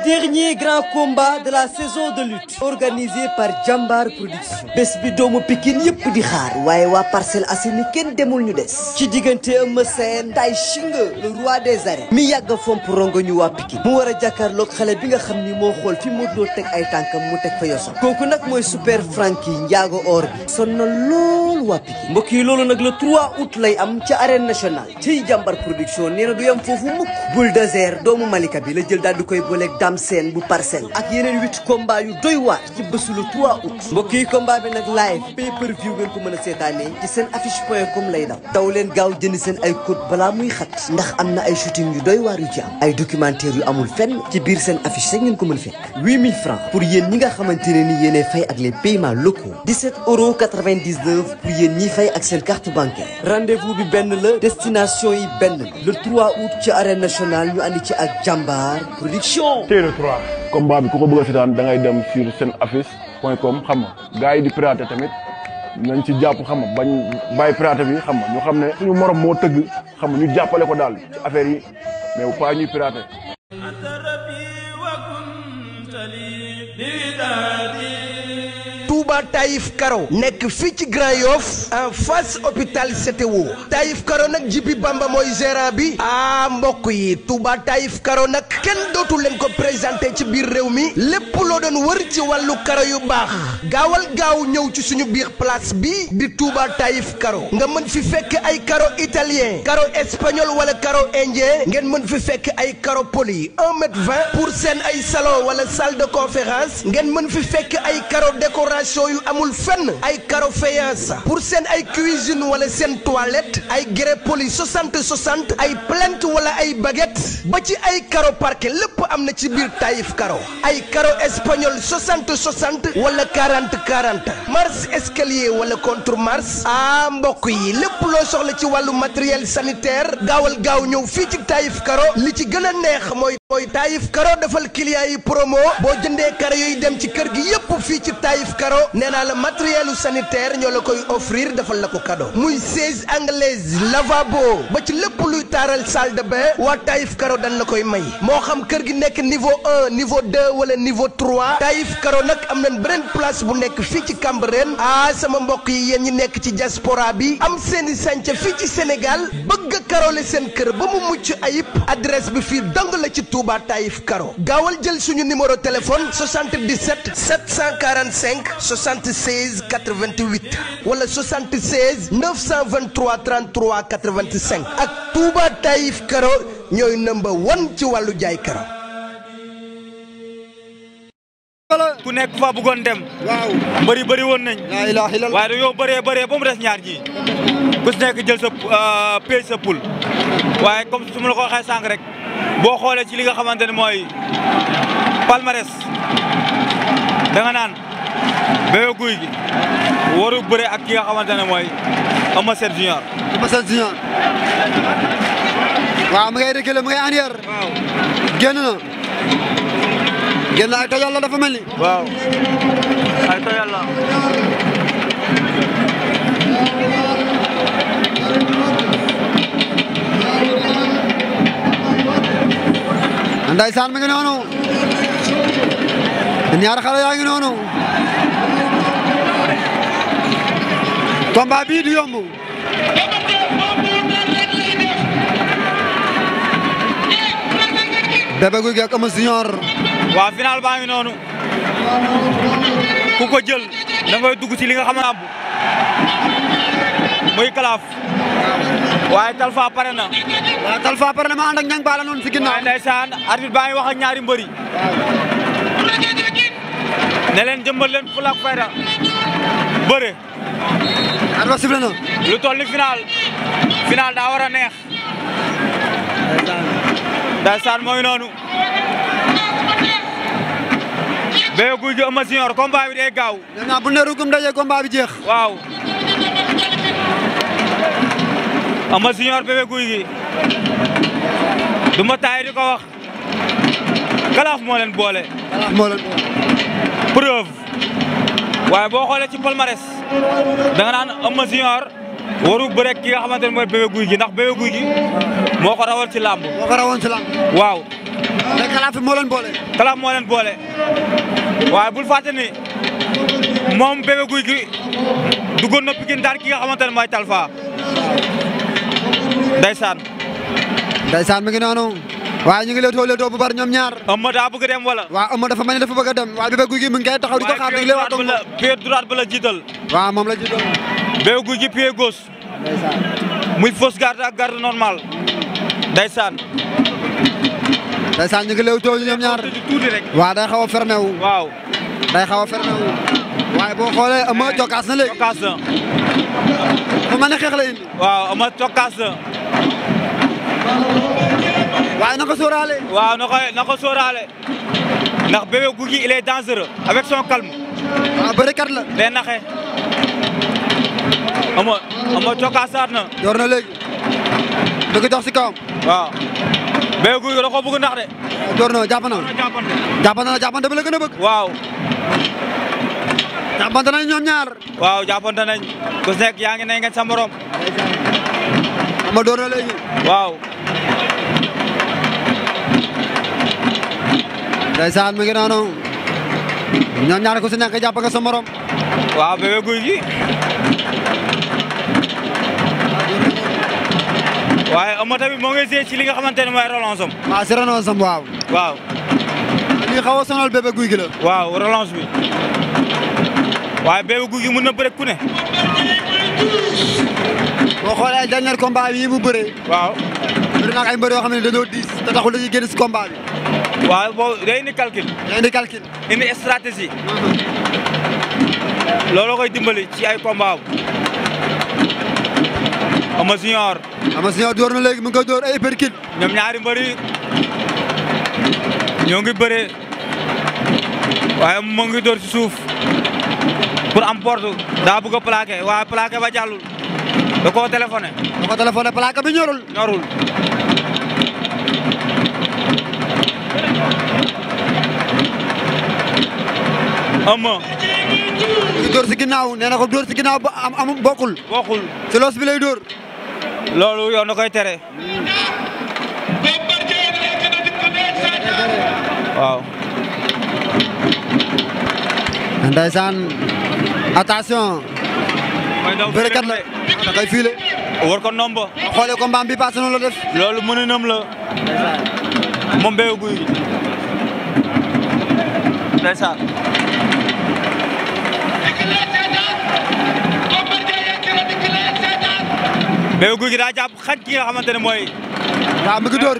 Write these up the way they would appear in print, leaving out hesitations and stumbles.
dernier grand combat de la saison de lutte organisé par Jambar Production bés bi doomu Pikine yëpp di xaar waaye waa Parcelles Assainies kenn demul ñu des ci diggante Eumeu Sène Tay Shinga le roi des arènes mi yàgg a fomp rongo ñu waa Pikine mu war a jàkkaarloog xale bi nga xam ni moo xool fi Modou Lo teg ay tànkam mu teg fa yosam kooku nag mooy Super Franky njaago or bi sonn na lool waa Pikine mbokk yi loolu nag le 3 août lay am ca arène nationale ciy Jambar Production nee na du yam foofu mukk Bulldozer doomu Malika bi la jël daal di koy booleeg Dame Sène bu Parcelles ak yeneen 8 combats yu doy waar ci bésu le 3 août mbokk yi combat bi nag live pay per view ngeen ko mën a seetaanee ci seen affiche.com lay daw leen gaaw jënd seen ay code balaa muy xat ndax am na ay shooting yu doy waar yu ci am ay documentaire yu amul fenn ci biir seen affiche rek ngeen ko mën fekk 8000 francs pour yéen ñi nga xamante ne ni yéenay fay ak les paiements locaux 17,99 pour yéen ñiy fay ak seen carte bancaire rendez-vous bi benn la destination yi benn la le 3 août ci arène nationale ñu andi ci ak Jambar Production. tey le 3 combat bi ku ko bëgg a seetaan da ngay dem sur seen affiche.com xam nga gars yi di pirater tamit nañ ci jàpp xam nga bañ bàyyi pirater bi xam nga ñu xam ne suñu morom moo tëgg xam nga ñu jàppale ko daal ci affaire yi mais pas ñuy pirater. Touba Taïf Karo nekk fii ci Grand Yoff en face hôpital CTO Taïf Karo nag Jibi Bamba mooy gérant bi mbokk yi Touba Taïf Karo nag kenn dootu leen ko présenté ci biir réew mi lépp loo doon wër ci wàllu karo yu baax gaawal gaaw ñëw ci suñu biir place bi di Touba Taïf Karo nga mën fi fekk ay karo italien karo espagnol wala karo indien ngeen mën fi fekk ay karo poli 1,20 m pour seen ay salon wala salle de conférence ngeen mën fi fekk ay karo décoration yu amul fenn ay karo faïence pour seen ay cuisine wala seen toilette ay grès poli 60 ay plinthe wala ay baguette ba ci ay karo parquet lépp am na ci biir Taïf Karo ay karo espagnol 60 wala 40 marche escalier wala contre marche mbokk yi lépp loo soxla ci wàllu matériel sanitaire gaawal gaaw ñëw fii ci Taïf Karo li ci gën a neex mooy Taïf Karo defal client yi promo boo jëndee karo yooyu dem ci kër gi yépp fii ci Taïf Karo nee naa la matériel sanitaire ñoo la koy offrir defal la ko cadeau muy siège anglaise lavabo ba ci lépp luy taaral salle de bain waa Taïf Karo dañ la koy may moo xam kër gi nekk niveau 1 niveau 2 wala niveau 3 Taïf Karo nag am nañ beneen place bu nekk fii ci Cambérène sama mbokk yi yéen ñi nekk ci diaspora bi am seeni sànca fii ci Sénégal bëgg a karole seen kër ba mu mucc ayib adresse bi fii dong la ci Touba Taïf Karo gaawal jël suñu numéro téléphone 77 745 76 88 wala 76 923 33 85 ak Touba Taïf Karo ñooy number 1 ci wàllu jaay karo. ku nekk fa bëggoon dem. waaw mbëri bëri woon nañ. la ilaha illallah waaye dañoo bëree ba mu des ñaar ñii ku si nekk jël sa page sa poule waaye comme su ma la ko waxee sànq rek boo xoolee ci li nga xamante ne mooy palmarès da nga naan Bébé Gouy Gui waru bëre ak ki nga xamante ne mooy Eumeu Sène Junior. Eumeu Sène Junior waaw mu ngay reculer mu ngay arrière. waaw génn ay tojal la dafa mel ni. waaw ay tojal la. Ndeysaan mi ngi noonu ñaar xale yaa ngi noonu combat bii du yomb Bébé Gouy Gui ak Eumeu Junior waaw final baa ngi noonu ku ko jël da ngay dugg ci li nga xam ne muy kalaaf waaye Talfa pare na. waaw Talfa pare na ma ànd ak ñang baala noonu si ginnaaw. waaye ndeysaan arbitre baa ngi wax ak ñaari mbëri ne leen jëmbal leen fula ak fayda bëre. arbitre sifflé na. lu toll ni final daa war a neex. ndeysaan mooy noonu. Bébé Gouy Gui Eumeu Junior combat bi day gaaw. nee naa bu ne rugum daje combat bi jeex. waaw. Eumeu Junior Bébé Gouy Gui du ma taay di ko wax kalaaf moo leen boole. preuve waaye boo xoolee ci palmarès da nga naan Eumeu Junior waru bëre ki nga xamante ne mooy Bébé Gouy Gui ndax Bébé Gouy Gui moo ko rawal ci làmb. moo ko rawoon ci làmb. waaw te kalaaf moo leen boole. kalaaf moo leen boole waaye bul fàtte ni moom Bébé Gouy Gui duggoon na Pikine daan ki nga xamante ne mooy Talfa. Ndeysaan mi ngi noonu. waaye ñu ngi leetoo bu bari ñoom ñaar. Eumeu daa bëgg a dem wala. waaw Eumeu dafa mel ni dafa bëgg a dem waaye Bébé Gouy Gui mi ngi koy taxaw di ko xaar di leewaatoo moom. pied droite ba la jiital. waaw moom la jiital. Bébé Gouy Gui pied gauche. Ndeysaan. muy fausse garde ak garde normale. Ndeysaan ñu ngi leetoo ñoom ñaar. tuuti rek. waaw day xaw a fermé wu. waaw. day xaw a fermé wu. waaye boo xoolee Eumeu jokkaas na léegi. jokkaas na. mu mel ne xeex la indi. waaw Eumeu jokkaas na. waaye na ko sóoraale. waaw na ko sóoraale. ndax Bébé Gouy Gui il est dangereux avec son calme. waaw bërikat la. day naxe. Eumeu jokkaasaat na. door na léegi. bëgg dox si kawam. waaw. Bébé Gouy Gui da koo bëgg ndax de. door na jàpp na jàppante bi la gën a bëgg. waaw. jàppante nañ ñoom ñaar. waaw jàppante nañ. ku nekk yaa ngi ne ngeen sa morom. ma door na léegi. waaw. Ndeysaan mi ngi noonu. ñoom ñaar ku si nekk jàpp nga sa morom. waaw Bébé Gouy Gui. waaye Eumeu tamit moo ngi séy ci li nga xamante ne mooy relance am. waaw si relance am waaw. waaw. lii xaw a sonal Bébé Gouy Gui la. waaw relance bi. waaye Bébé Gouy Gui mën na bëre ku ne. boo xoolee ay dernier combat yi mu bëree. waaw. bëri na ay mbër yoo xam ne dañoo diis te taxul dañuy génn si combat bi. waaw boobu day indi calcul. indi stratégie. looloo koy dimbali ci ay combat am. Eumeu Junior door na léegi mu ngi koy door ay uppercut. ñoom ñaari mbëri ñoo ngi bëree waaye moo ngi door ci suuf pour am porte daa bëgg a plaqué waaye plaqué ba jàllul da koo téléphoné. plaqué bi ñorul. Eumeu. door si ginnaaw nee na ko door si ginnaaw ba am bokkul. ci loos bi lay door. loolu yoon da koy tere. waaw. Ndeysaan attention. bërekat la da koy fiile. war ko nomba. xoolee ko mbaam bi passé noonu la def. loolu mëninam la. moom Bébé Gouy Gui. Ndeysaan. Bébé Gouy Gui daa jàpp xaj ki nga xamante ne mooy. waaw mi ngi door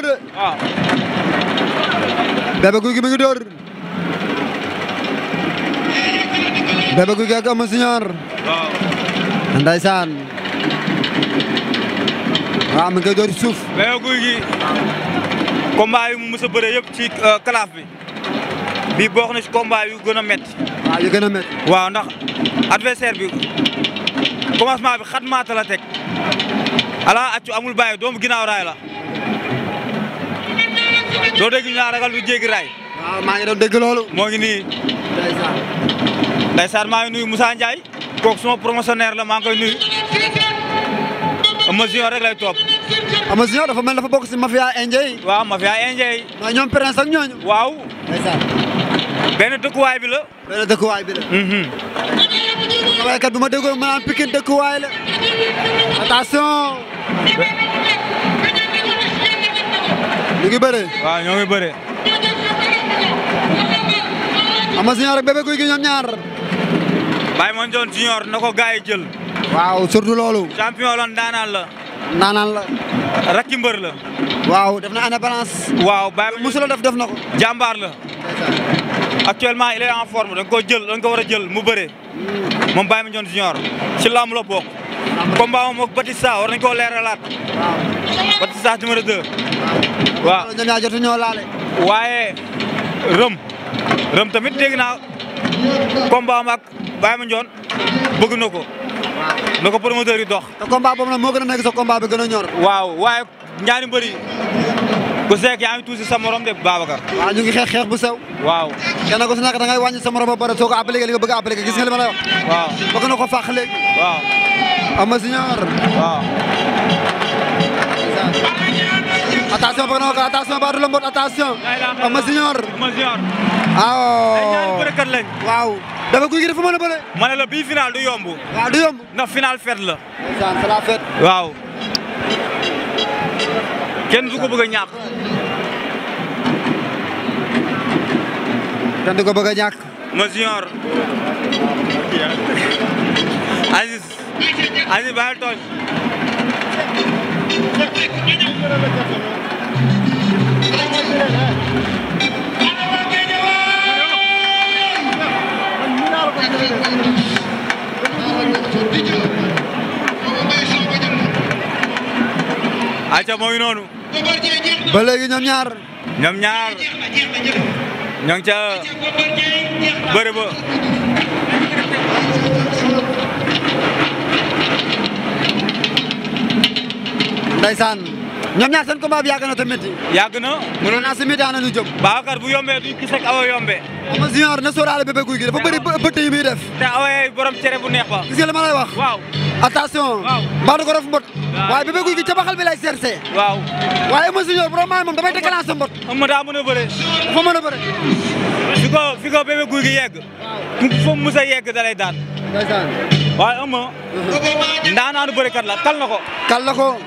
de. waaw. Bébé Gouy Gui mi ngi door. Bébé Gouy Gui ak Eumeu Junior. waaw. Ndeysaan. waaw mi ngi koy door ci suuf. Bébé Gouy Gui. combat yi mu mës a bëree yëpp ci kalaaf bi. bii bokk na ci combat yu gën a métti. waaw yu gën a métti. waaw ndax adversaire bi. commencement bi xat maata la teg ala accu amul bàyyi doomu ginnaaw raay la doo dégg ñu naa ragal lu jéggi raay. waaw maa ngi doon dégg loolu. moo ngi nii. Ndeysaan maa ngi nuyu Moussa Ndiaye kooku suma promotionnaire la maa ngi koy nuyu. Eumeu Junior rek lay topp. Eumeu Junior dafa mel dafa bokk si mafia indien yi. waaw mafia indien yi. waaw ñoom prince ak ñooñu. waaw. Ndeysaan. benn dëkkuwaay bi la. waykat bu ma déggoon ma naan Pikine dëkkuwaay la. attention. ñu ngi bëre. waaw ñoo ngi bëre. Eumeu Junior ak Bébé Gouy Gui ñoom ñaar. Baye Mandione Junior na ko gars yi jël. waaw surtout loolu. champion la ndaanaan la. rakki mbër la. waaw def na année balance. waaw Baye Mandione musula def na ko. jàmbaar la. actuellement il est en forme dañ ko war a jël mu bëre. moom Baye Mandione Junior ci lamb la bokk. combat moom ak Batista war nañ koo leeralaat. Batista numéro 2. waaw ñoom ñaar jotu ñoo laale. waaye rëm tamit dégg naa combat am ak Baye Mandione bëgg na ko. na ko promoteur yi dox. te combat boobu nag moo gën a nekk sa combat bi gën a ñor. waaw waaye ñaari mbëri ku seek yaa ngi tuuti sa morom de Babacar. waaw ñu ngi xeex bu sew. waaw. kenn ku si nekk da ngay wàññi sa morom ba pare soo ko appliqué li nga bëgg a appliqué gis nga li ma lay wax. waaw bëgg na ko fàq léegi. waaw. Eumeu Junior. waaw. attention bëgg na ko attention Badou la mbot attention. Ama Junior. ay ñaari bërekat lañ. waaw dafa guy gi dafa mën a bëre. ma ne la bii final du yomb. waaw du yomb. ndax final fête la. c'est la fête. waaw. kenn du ko bëgg a ñàkk. kenn du ko bëgg a ñàkk. Ama Junior. Aziz bàyyi tooñ. ayca mooy noonu. ba léegi ñoom ñaar. ñoo ngi ca bëre ba. Ndeysaan ñoom ñaar seen combat bi yàgg na tamit. yàgg na. mënoon naa si mi-temps nañu jëm. Babacar bu yombee duñ gis ak awa yombee. Ama Junior na sóoraale Bébé Gouy Gui dafa bëri bëtt yi muy def. te awee borom cere bu neex ba. gis nga li ma lay wax. waaw. attention. waaw mbaa du ko def mbot. waaye Bébé Gouy Gui ca baxal bi lay cherché. waaw. waaye Ama Junior borom maay moom dafay déclenché mbot. am daa mën a bëre. dafa mën a bëre. fi ko Bébé Gouy Gui yegg. fo mu musa yegg da lay daan. ndeysaan. waaye ama. ndaanaanu bërekat la kal na ko. kal na ko.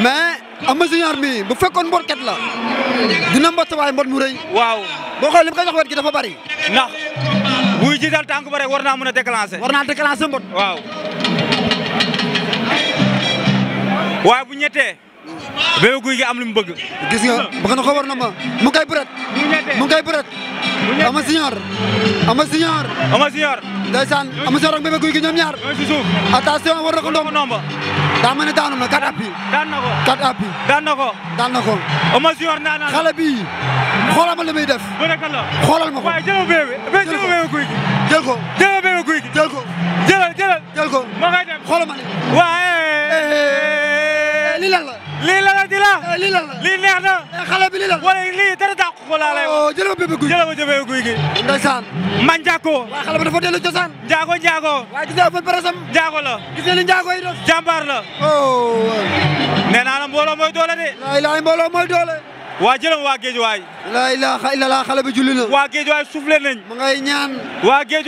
mais Ama Junior mi bu fekkoon mbotkat la dina mbot waaye mbot mu rëy. waaw. boo xoolee li mu koy jox wet gi dafa bari. ndax buy jiital tànk ba rek war naa mën a déclencher. war naa déclencher mbot. waaw. waaye bu ñettee. Bébé Gouy Gui am lu mu bëgg. gis nga bëgg na ko war na ma mu ngi koy bëreet. mu ngi koy bëreet. Ama Junior. Ama Junior. Ama Junior. ndeysaan Ama Junior ak Bébé Gouy Gui ñoom ñaar. ñooy si suuf. attention war na ko ndomba. daa mel ni daanu na 4 appuis. daan na ko 4 appuis. daan na ko. daan na ko. Ama Junior naan na xale bii xoolal ma li muy def. bërekat la. xoolal ma ko. waaye jëlal Bébé Gouy Gui. jël ko. jëlal Bébé Gouy Gui. jël ko. jëlal ko. ma ngay dem. xoolal ma ni. waaye. lii lan la. lii la la di la. lii lan la. lii neex na. xale bi lii lan la. wala lii dara dàq ko laa lay wax. jëlal ma Bébé Gouy Gui. jëlal ma Bébé Gouy Gui. ndeysaan. man Njako. waaye xale bi dafa dellu cosaan. Njaago. waaye gis nga fan parasam. Njaago la. gis nga li Njaago yi def. jàmbaar la. nee naa la mbooloo mooy doole de. laa ilaaha mbooloo mooy doole. waa jëlam waa géej waay. laa ilaaha illallah xale bi julli na. waa géej waay soufflé nañ. ma ngay ñaan. waa géej